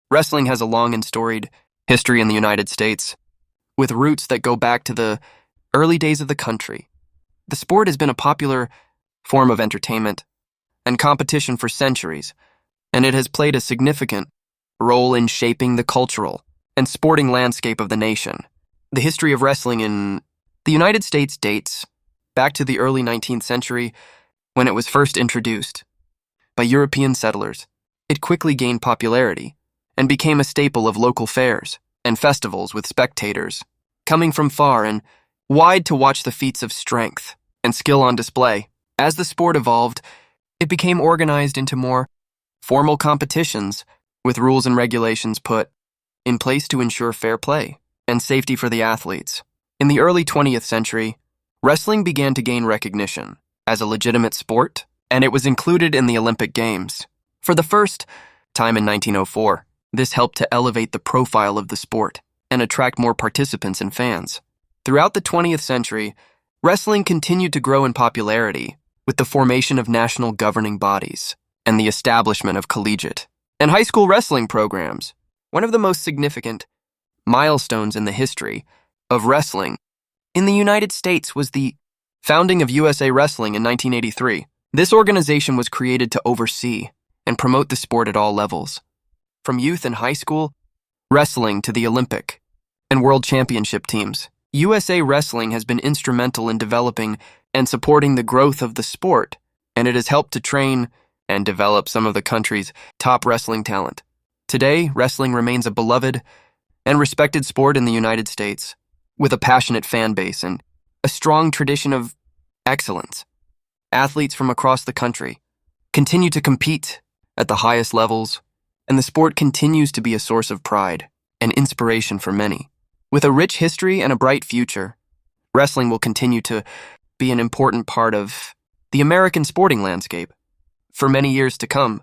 Wrestling has a long and storied history in the United States, with roots that go back to the early days of the country. The sport has been a popular form of entertainment and competition for centuries, and it has played a significant role in shaping the cultural and sporting landscape of the nation. The history of wrestling in the United States dates back to the early 19th century when it was first introduced by European settlers. It quickly gained popularity and became a staple of local fairs and festivals, with spectators coming from far and wide to watch the feats of strength and skill on display. As the sport evolved, it became organized into more formal competitions, with rules and regulations put in place to ensure fair play and safety for the athletes. In the early 20th century, wrestling began to gain recognition as a legitimate sport, and it was included in the Olympic Games for the first time in 1904. This helped to elevate the profile of the sport and attract more participants and fans. Throughout the 20th century, wrestling continued to grow in popularity with the formation of national governing bodies and the establishment of collegiate and high school wrestling programs. One of the most significant milestones in the history of wrestling in the United States was the founding of USA Wrestling in 1983. This organization was created to oversee and promote the sport at all levels, from youth and high school wrestling to the Olympic and World Championship teams. USA Wrestling has been instrumental in developing and supporting the growth of the sport, and it has helped to train and develop some of the country's top wrestling talent. Today, wrestling remains a beloved and respected sport in the United States, with a passionate fan base and a strong tradition of excellence. Athletes from across the country continue to compete at the highest levels, and the sport continues to be a source of pride and inspiration for many. With a rich history and a bright future, wrestling will continue to be an important part of the American sporting landscape for many years to come.